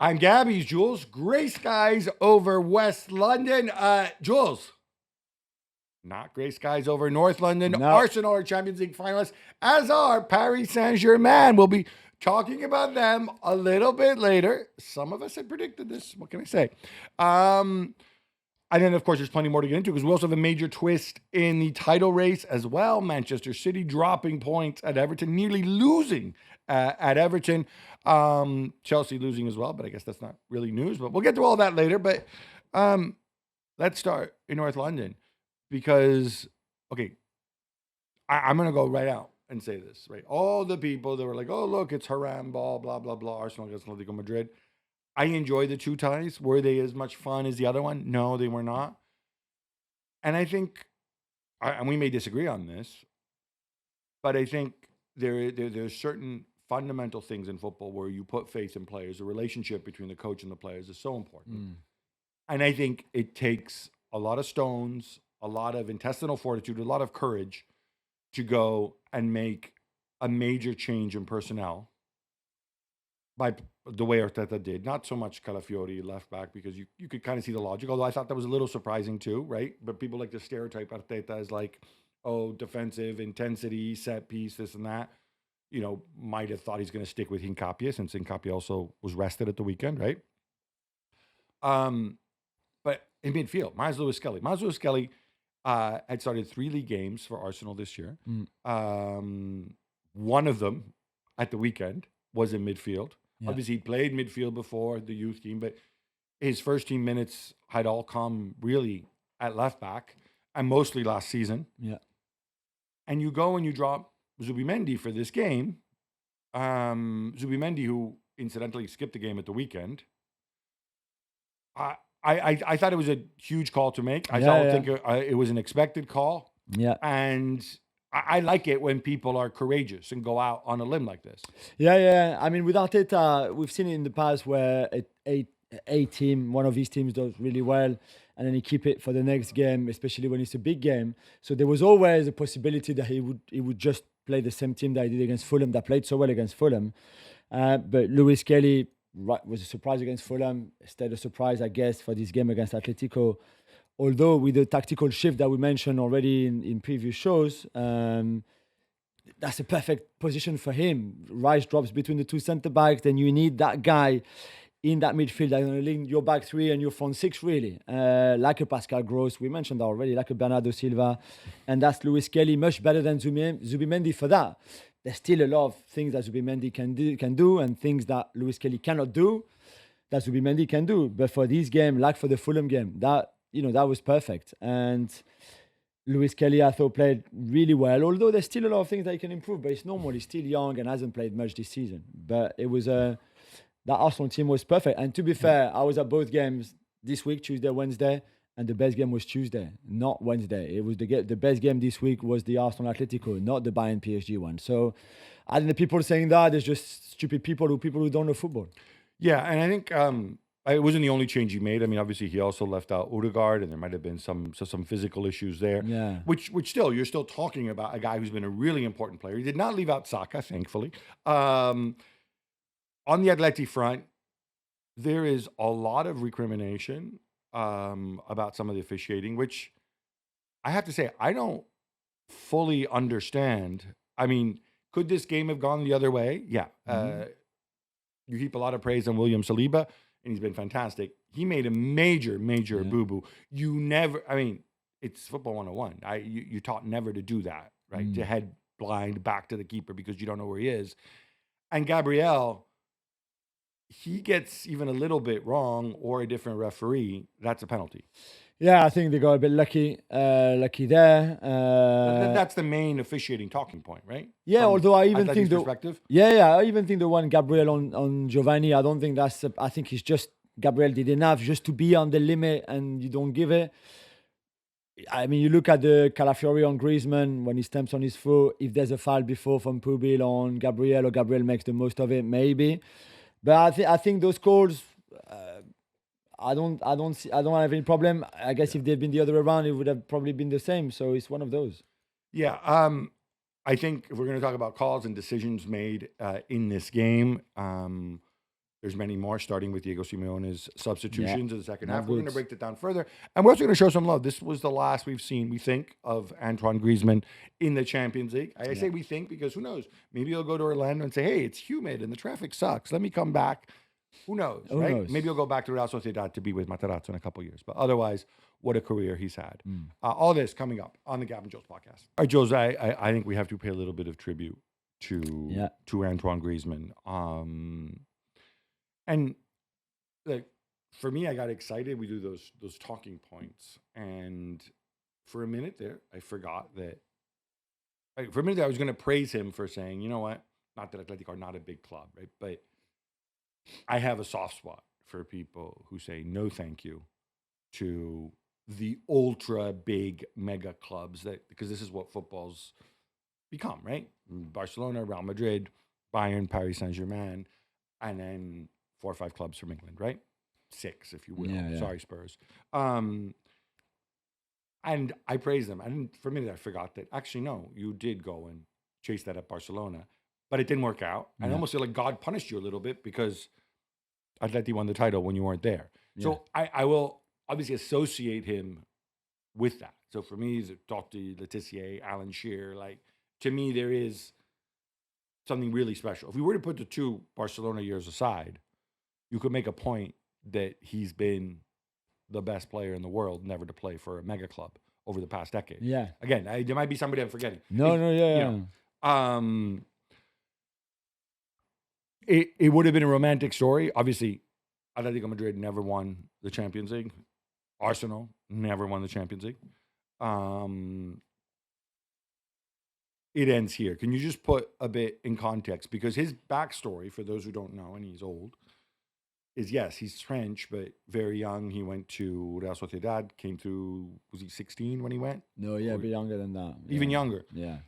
I'm Gabby's Jules. Grey skies over West London. Jules, not grey skies over North London. No. Arsenal are Champions League finalists, as are Paris Saint-Germain. We'll be talking about them a little bit later. Some of us had predicted this. What can I say? And then, of course, there's plenty more to get into because we also have a major twist in the title race as well. Manchester City dropping points at Everton, nearly losing at Everton. Chelsea losing as well, but I guess that's not really news. But we'll get to all that later. But let's start in North London because, okay, I'm going to go right out and say this, right? All the people that were like, oh, look, it's haram ball, blah, blah, blah, Arsenal against Atletico Madrid. I enjoyed the two ties. Were they as much fun as the other one? No, they were not. And I think, and we may disagree on this, but I think there's certain fundamental things in football where you put faith in players. The relationship between the coach and the players is so important. And I think it takes a lot of stones, a lot of intestinal fortitude, a lot of courage to go and make a major change in personnel by the way Arteta did. Not so much Calafiori left back because you could kind of see the logic, although I thought that was a little surprising too, right? But people like to stereotype Arteta as like, oh, defensive, intensity, set piece, this and that. You know, might have thought he's going to stick with Hincapie since Hincapie also was rested at the weekend, right? But in midfield, Miles Lewis-Skelly. Miles Lewis-Skelly had started 3 league games for Arsenal this year. One of them at the weekend was in midfield. Yeah. Obviously, he played midfield before the youth team, but his first team minutes had all come really at left back and mostly last season. Yeah. And you go and you drop Zubimendi for this game. Zubimendi, who incidentally skipped the game at the weekend. I thought it was a huge call to make. I think it was an expected call. Yeah. And I like it when people are courageous and go out on a limb like this. Yeah. I mean, with Arteta, we've seen it in the past where a team, one of his teams does really well, and then he keep it for the next game, especially when it's a big game. So there was always a possibility that he would just play the same team that he did against Fulham, that played so well against Fulham. But Lewis Kelly was a surprise against Fulham, stayed a surprise, I guess, for this game against Atletico. Although with the tactical shift that we mentioned already in previous shows, that's a perfect position for him. Rice drops between the two centre-backs, then you need that guy in that midfield that's going to link your back three and your front six, really. Like a Pascal Gross, we mentioned that already, like a Bernardo Silva. And that's Lewis Kelly, much better than Zubimendi for that. There's still a lot of things that Zubimendi can do and things that Lewis Kelly cannot do that Zubimendi can do. But for this game, like for the Fulham game, that was perfect. And Lewis Kelly, I thought, played really well, although there's still a lot of things that he can improve, but it's normal. He's still young and hasn't played much this season. But it was that Arsenal team was perfect. And to be fair, I was at both games this week, Tuesday, Wednesday, and the best game was Tuesday, not Wednesday. It was the best game this week was the Arsenal Atletico, not the Bayern PSG one. So I think the people saying that is just stupid people who don't know football. Yeah, and I think it wasn't the only change he made. I mean, obviously, he also left out Odegaard, and there might have been some physical issues there. Yeah. Which still, you're still talking about a guy who's been a really important player. He did not leave out Saka, thankfully. On the Atleti front, there is a lot of recrimination about some of the officiating, which I have to say, I don't fully understand. I mean, could this game have gone the other way? Yeah. You heap a lot of praise on William Saliba, and he's been fantastic. He made a major boo-boo. It's football 101. You're taught never to do that, right? To head blind back to the keeper because you don't know where he is. And Gabriel, he gets even a little bit wrong or a different referee, that's a penalty. Yeah, I think they got a bit lucky there. That's the main officiating talking point, right? Yeah, although I even think I even think the one Gabriel on Giovanni, I don't think that's. I think it's just Gabriel did enough just to be on the limit, and you don't give it. I mean, you look at the Calafiori on Griezmann when he stamps on his foot. If there's a foul before from Pubil on Gabriel, or Gabriel makes the most of it, maybe. But I think those calls. I don't have any problem. I guess if they'd been the other way around, it would have probably been the same. So it's one of those. Yeah. I think if we're going to talk about calls and decisions made in this game, There's many more, starting with Diego Simeone's substitutions in the second not half. We're going to good. break that down further. And we're also going to show some love. This was the last we've seen, we think, of Antoine Griezmann in the Champions League. I say we think because who knows? Maybe he'll go to Orlando and say, hey, it's humid and the traffic sucks. Let me come back. Who knows, Who right? knows? Maybe he'll go back to Real Sociedad to be with Materazzo in a couple years. But otherwise, what a career he's had. All this coming up on the Gab and Juls podcast. All right, Jules, I think we have to pay a little bit of tribute to Antoine Griezmann. And like for me, I got excited. We do those talking points, and for a minute there, I forgot that. For a minute there, I was going to praise him for saying, you know what? Not that Atletico are not a big club, right? But I have a soft spot for people who say no, thank you to the ultra big mega clubs because this is what football's become, right? Barcelona, Real Madrid, Bayern, Paris Saint-Germain, and then 4 or 5 clubs from England, right? 6, if you will. Sorry, Spurs. And I praise them. And for a minute, I forgot that actually, no, you did go and chase that at Barcelona, but it didn't work out. And I almost feel like God punished you a little bit because Atleti won the title when you weren't there. So I will obviously associate him with that. So for me, he's Totti, Letizier, Alan Shearer. Like, to me, there is something really special. If we were to put the 2 Barcelona years aside, you could make a point that he's been the best player in the world never to play for a mega club over the past decade. Yeah. Again, there might be somebody I'm forgetting. It would have been a romantic story. Obviously, Atletico Madrid never won the Champions League. Arsenal never won the Champions League. It ends here. Can you just put a bit in context? Because his backstory, for those who don't know, and he's old, is yes, he's French, but very young. He went to Real Sociedad, came through, was he 16 when he went? No, a bit younger than that. Even younger. Yeah.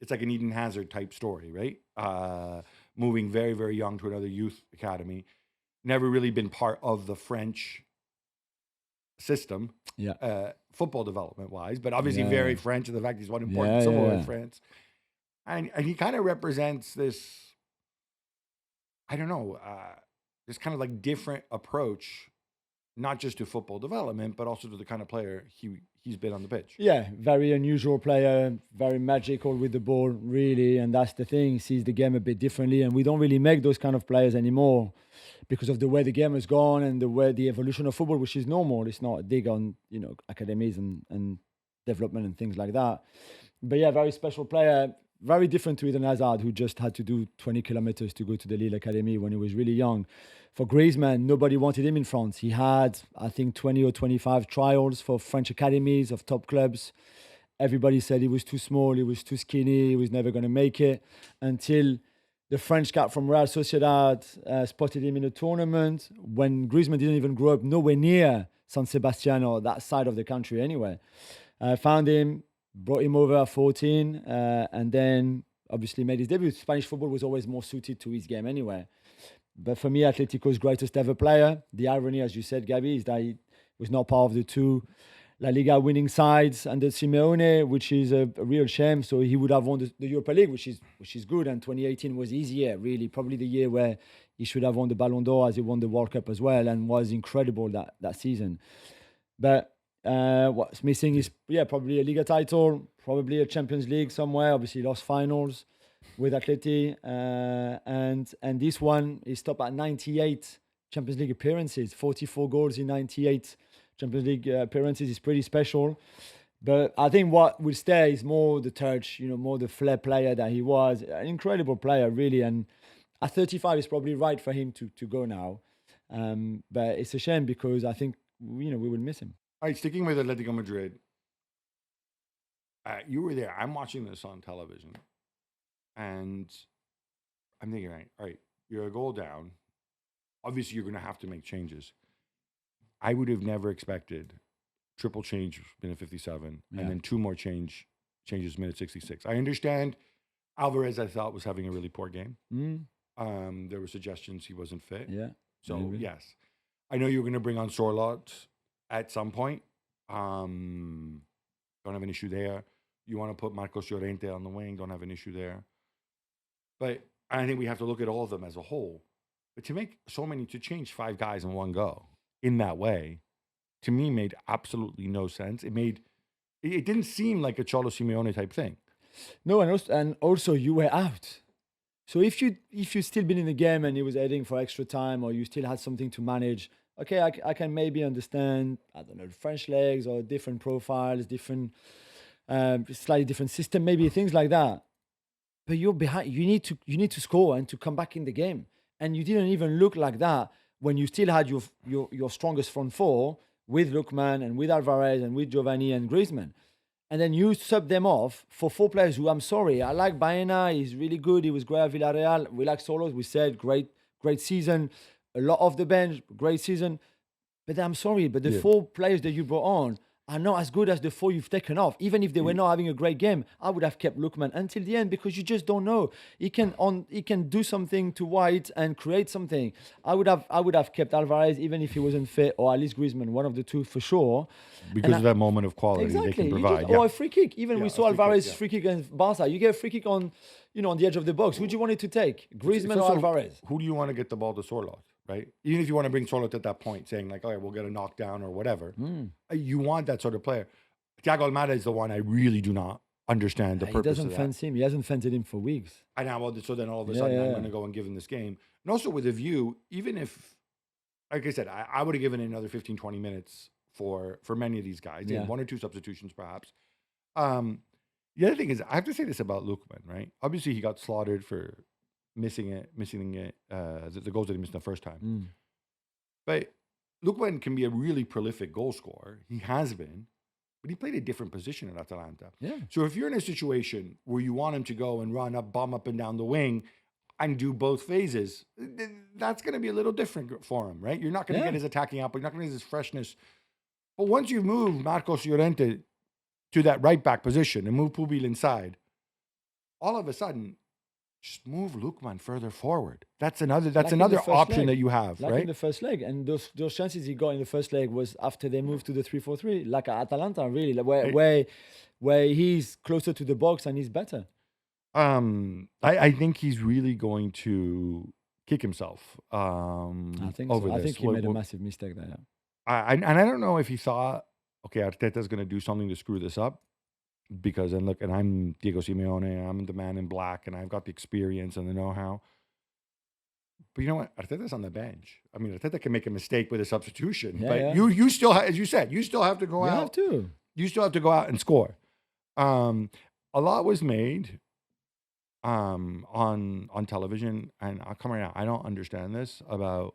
It's like an Eden Hazard type story, right? Moving very, very young to another youth academy. Never really been part of the French system, football development wise, but obviously very French in the fact he's one important symbol in France. And he kind of represents this, I don't know, this kind of like different approach, not just to football development, but also to the kind of player he's been on the pitch. Yeah, very unusual player, very magical with the ball, really. And that's the thing, he sees the game a bit differently. And we don't really make those kind of players anymore because of the way the game has gone and the way the evolution of football, which is normal. It's not a dig on, academies and development and things like that. But yeah, very special player. Very different to Eden Hazard, who just had to do 20 kilometers to go to the Lille Academy when he was really young. For Griezmann, nobody wanted him in France. He had, I think, 20 or 25 trials for French academies of top clubs. Everybody said he was too small, he was too skinny, he was never going to make it, until the French scout from Real Sociedad spotted him in a tournament when Griezmann didn't even grow up nowhere near San Sebastian or that side of the country anyway. Found him, brought him over at 14, and then obviously made his debut. Spanish football was always more suited to his game anyway. But for me, Atletico's greatest ever player, the irony, as you said, Gabby, is that he was not part of the 2 La Liga winning sides under Simeone, which is a real shame. So he would have won the Europa League, which is good. And 2018 was his year, really. Probably the year where he should have won the Ballon d'Or, as he won the World Cup as well, and was incredible that season. But what's missing is, probably a Liga title, probably a Champions League somewhere. Obviously lost finals with Atleti. And this one is top at 98 Champions League appearances, 44 goals in 98 Champions League appearances is pretty special. But I think what will stay is more the touch, more the flair player that he was. An incredible player, really. And at 35, it's probably right for him to go now. But it's a shame because I think, we will miss him. All right, sticking with Atletico Madrid. You were there. I'm watching this on television. And I'm thinking, all right, you're a goal down. Obviously, you're going to have to make changes. I would have never expected triple change minute 57 and then 2 more changes minute 66. I understand Alvarez, I thought, was having a really poor game. There were suggestions he wasn't fit. Yeah. So, maybe. yes. I know you're going to bring on Sorloth at some point. Don't have an issue there. You want to put Marcos Llorente on the wing. Don't have an issue there. But I think we have to look at all of them as a whole. But to change 5 guys in one go in that way, to me made absolutely no sense. It didn't seem like a Cholo Simeone type thing. No, and also you were out. So if you still been in the game and he was heading for extra time, or you still had something to manage, okay, I can maybe understand. I don't know, French legs or different profiles, different slightly different system, maybe things like that. But you're behind. You need to score and to come back in the game. And you didn't even look like that when you still had your strongest front four with Lookman and with Alvarez and with Giovanni and Griezmann. And then you sub them off for 4 players who, I'm sorry, I like Baena. He's really good. He was great at Villarreal. We like Solos. We said great season. A lot off the bench, great season. But I'm sorry, but the Yeah. 4 players that you brought on are not as good as the 4 you've taken off. Even if they were not having a great game, I would have kept Lookman until the end, because you just don't know. He can do something to White and create something. I would have kept Alvarez even if he wasn't fit, or at least Griezmann, one of the two for sure. Because of that moment of quality they Exactly. can You provide. just, Yeah. or a free kick. Even Yeah, we a saw free kick, Alvarez yeah. free kick against Barca. You get a free kick on the edge of the box. Who do you want it to take? Griezmann It's or also, Alvarez? who do you want to get the ball to Sorloth, right? Even if you want to bring Sorloth at that point, saying like, all right, we'll get a knockdown or whatever. You want that sort of player. Thiago Almada is the one I really do not understand the He purpose doesn't of that. fancy him. He hasn't fancied him for weeks. I know. Well, so then all of a Yeah, sudden yeah, I'm yeah. going to go and give him this game. And also with a view, even if, like I said, I would have given it another 15, 20 minutes for many of these guys. Yeah. And 1 or 2 substitutions perhaps. The other thing is, I have to say this about Lookman, right? Obviously, he got slaughtered for missing the goals that he missed the first time. But Lookman can be a really prolific goal scorer. He has been, but he played a different position at Atalanta. Yeah. So if you're in a situation where you want him to go and run up, bomb up and down the wing and do both phases, that's going to be a little different for him, right? You're not going to Yeah. get his attacking output. You're not going to get his freshness. But once you've moved Marcos Llorente to that right back position and move Pubil inside, all of a sudden, just move Lookman further forward. That's another Like in the first option leg. that you have, Like in right? the first leg, and those chances he got in the first leg was after they moved to the 3-4-3, like at Atalanta, really, like where he's closer to the box and he's better. I think he's really going to kick himself. I think over so. I this. think he made a massive mistake there. I don't know if he thought, okay, Arteta's going to do something to screw this up, because and look, and I'm Diego Simeone, and I'm the man in black, and I've got the experience and the know-how. But you know what? Arteta's on the bench. I mean, Arteta can make a mistake with a substitution, Yeah, but yeah. you still, as you said, you still have to go You out. have to. You still have to go out and score. A lot was made on television, and I'll come right now. I don't understand this about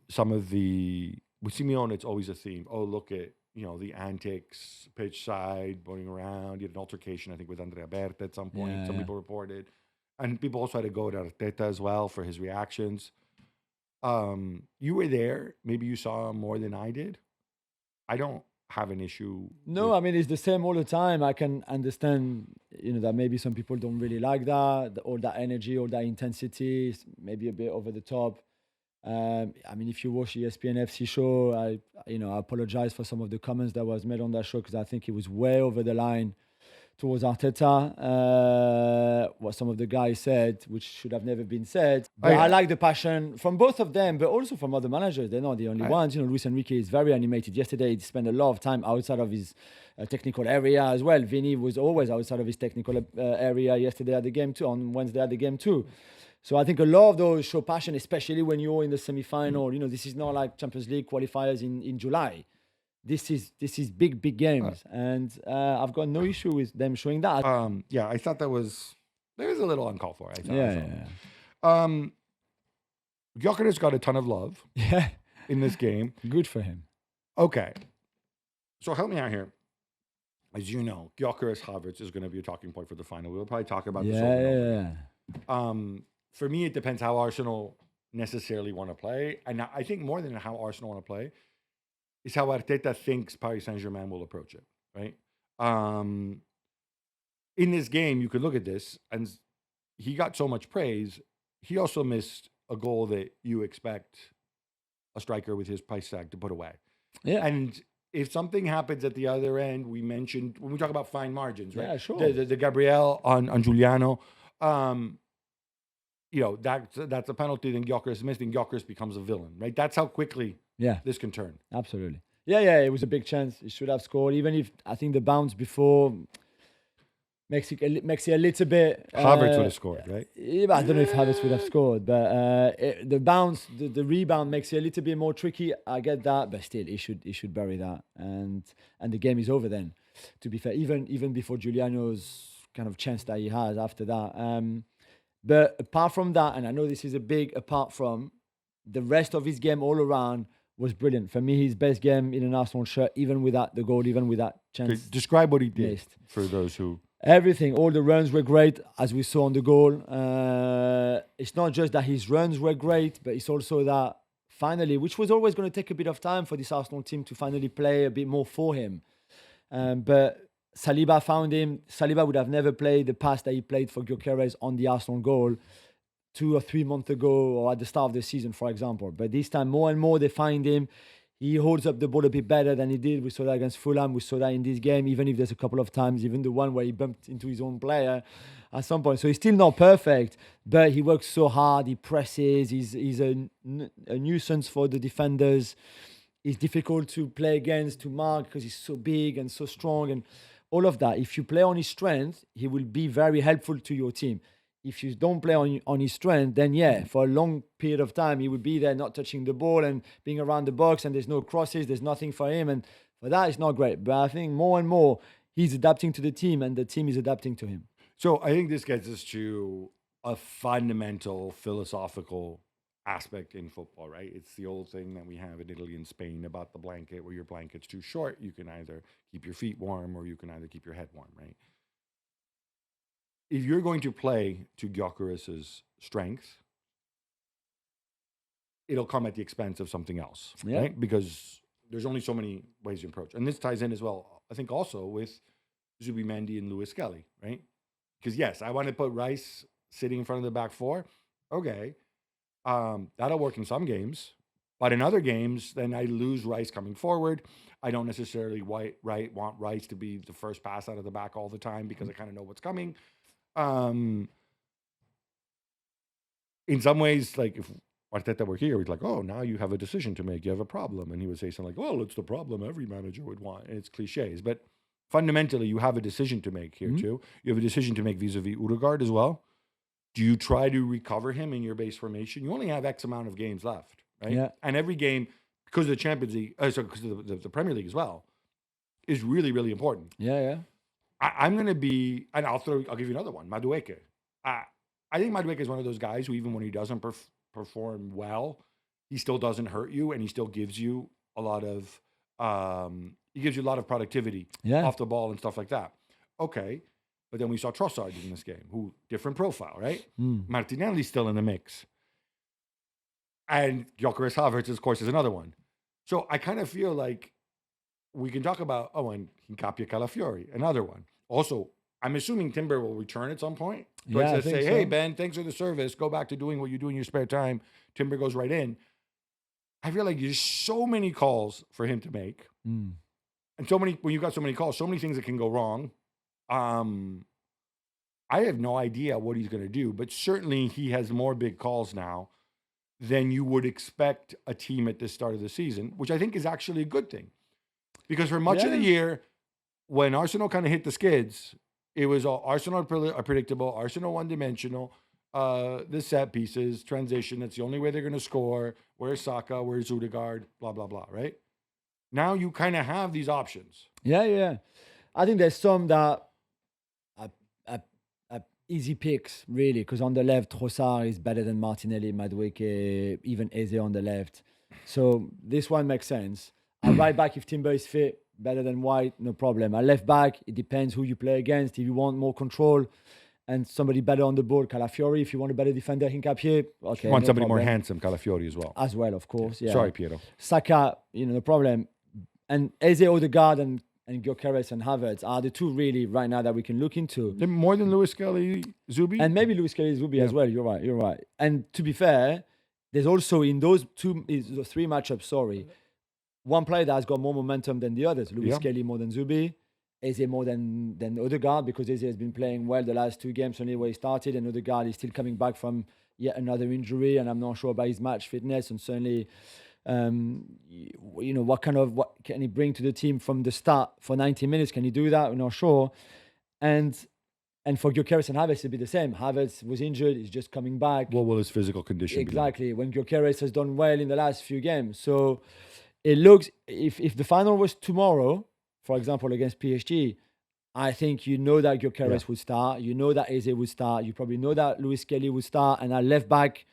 some of with Simeone. It's always a theme. Oh, look at the antics, pitch side, running around. He had an altercation, I think, with Andrea Berta at some point. Yeah, Some yeah. people reported, and people also had to go at Arteta as well for his reactions. You were there. Maybe you saw more than I did. I don't have an issue. No, I mean, it's the same all the time. I can understand, that maybe some people don't really like that, all that energy, all that intensity, maybe a bit over the top. I mean, if you watch ESPN FC show, I apologize for some of the comments that was made on that show, because I think it was way over the line towards Arteta. What some of the guys said, which should have never been said. But yeah. I like the passion from both of them, but also from other managers. They're not the only ones. Luis Enrique is very animated. Yesterday, he spent a lot of time outside of his technical area as well. Vini was always outside of his technical area yesterday at the game too, on Wednesday at the game too. So I think a lot of those show passion, especially when you're in the semi-final. This is not like Champions League qualifiers in July. This is big games, and I've got no issue with them showing that. Yeah, I thought there was a little uncalled for. I thought. Yeah. Gyökeres got a ton of love Yeah. in this game. Good for him. Okay, so help me out here. As you know, Gyökeres Havertz is going to be a talking point for the final. We'll probably talk about this over and over. Yeah. For me, it depends how Arsenal necessarily want to play, and I think more than how Arsenal want to play is how Arteta thinks Paris Saint-Germain will approach it, right? In this game, you could look at this, and he got so much praise. He also missed a goal that you expect a striker with his price tag to put away. Yeah. And if something happens at the other end, we mentioned when we talk about fine margins, right? Yeah, sure. The Gabriel on Giuliano. that's a penalty, then Gyökeres missed, and Gyökeres becomes a villain, right? That's how quickly Yeah, this can turn. absolutely. Yeah, it was a big chance. He should have scored, even if I think the bounce before makes it a little bit. Havertz would have scored, right? Yeah, but I don't know if Havertz would have scored, but the bounce, the rebound makes it a little bit more tricky. I get that, but still, he should bury that, and the game is over then. To be fair, even before Giuliano's kind of chance that he has after that. But apart from that, and I know this is a big apart from, the rest of his game all around was brilliant. For me, his best game in an Arsenal shirt, even without the goal, even with that Okay, chance. describe what he did missed. for those who. Everything, all the runs were great, as we saw on the goal. It's not just that his runs were great, but it's also that finally, which was always going to take a bit of time for this Arsenal team to finally play a bit more for him. But Saliba found him. Saliba would have never played the pass that he played for Gyökeres on the Arsenal goal 2 or 3 months ago, or at the start of the season, for example. But this time, more and more, they find him. He holds up the ball a bit better than he did. We saw that against Fulham. We saw that in this game, even if there's a couple of times, even the one where he bumped into his own player at some point. So he's still not perfect, but he works so hard. He presses. He's a nuisance for the defenders. He's difficult to play against, to mark, because he's so big and so strong and all of that. If you play on his strength, he will be very helpful to your team. If you don't play on his strength, then yeah, for a long period of time, he would be there not touching the ball and being around the box, and there's no crosses, there's nothing for him. And for that, it's not great. But I think more and more, he's adapting to the team, and the team is adapting to him. So I think this gets us to a fundamental philosophical aspect in football, right? It's the old thing that we have in Italy and Spain about the blanket, where your blanket's too short. You can either keep your feet warm or you can either keep your head warm, right? If you're going to play to Gyökeres' strength, it'll come at the expense of something else, Yeah. right? Because there's only so many ways to approach. And this ties in as well, I think, also with Zubimendi and Lewis Skelly, right? Because yes, I want to put Rice sitting in front of the back four. Okay. That'll work in some games. But in other games, then I lose Rice coming forward. I don't necessarily want Rice to be the first pass out of the back all the time because I kind of know what's coming. In some ways, like if Arteta were here, he's like, oh, now you have a decision to make. You have a problem. And he would say something like, well, it's the problem every manager would want. And it's cliches. But fundamentally, you have a decision to make here, too. You have a decision to make vis-a-vis Odegaard as well. Do you try to recover him in your base formation? You only have X amount of games left, right? Yeah. And every game, because of the Champions League, because of the Premier League as well, is really, really important. Yeah. I'm going to be, and I'll give you another one, Madueke. I think Madueke is one of those guys who, even when he doesn't perform well, he still doesn't hurt you, and he still gives you a lot of productivity off the ball and stuff like that. Okay, but then we saw Trossard in this game, who different profile, right? Martinelli's still in the mix, and Gyökeres Havertz, of course, is another one. So I kind of feel like we can talk about, and Hincapié Calafiori, another one. Also, I'm assuming Timber will return at some point. So Yeah, I it's to think say, so. hey, Ben, thanks for the service. Go back to doing what you do in your spare time. Timber goes right in. I feel like there's so many calls for him to make. And when you've got so many calls, so many things that can go wrong. I have no idea what he's going to do, but certainly he has more big calls now than you would expect a team at this start of the season, which I think is actually a good thing. Because for much of the year, when Arsenal kind of hit the skids, it was all Arsenal are predictable, Arsenal one-dimensional, the set pieces, transition, that's the only way they're going to score, where's Saka, where's Odegaard, blah, blah, blah, right? Now you kind of have these options. Yeah. I think there's some that are easy picks, really, because on the left, Trossard is better than Martinelli, Madueke, even Eze on the left. So this one makes sense. At right back, if Timber is fit, better than White, no problem. At left back, it depends who you play against. If you want more control and somebody better on the ball, Calafiori. If you want a better defender, Hincapié, okay. You want no somebody problem. more handsome, Calafiori as well. As well, of course. Yeah. Sorry, Piero. Saka, no problem. And Eze, Odegaard, and Gyökeres and Havertz are the two really right now that we can look into. More than Lewis Skelly, Zubi? And maybe Lewis Skelly, Zubi as well. You're right. And to be fair, there's also in those three matchups, one player that has got more momentum than the others. Lewis Skelly more than Zubi, Eze more than Odegaard, because Eze has been playing well the last two games only where he started, and Odegaard is still coming back from yet another injury, and I'm not sure about his match fitness, and certainly, what can he bring to the team from the start for 90 minutes? Can he do that? We're not sure. And for Gyökeres and Havertz, it'll be the same. Havertz was injured; he's just coming back. What will his physical condition Exactly. When Gyökeres has done well in the last few games, so it looks if the final was tomorrow, for example, against PSG, I think that Gyökeres would start. That Eze would start. You probably know that Luis Kelly would start, and at left back,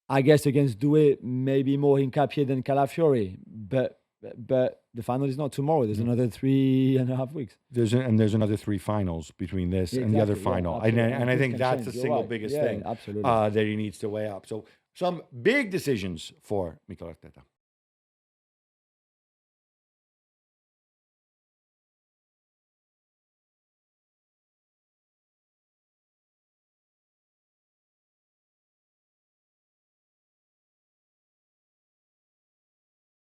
I guess against Doué, maybe more Hincapié than Calafiori. But the final is not tomorrow. There's another 3.5 weeks. There's another 3 finals between this and the other final. And I think that's the single biggest thing absolutely. that he needs to weigh up. So some big decisions for Mikel Arteta.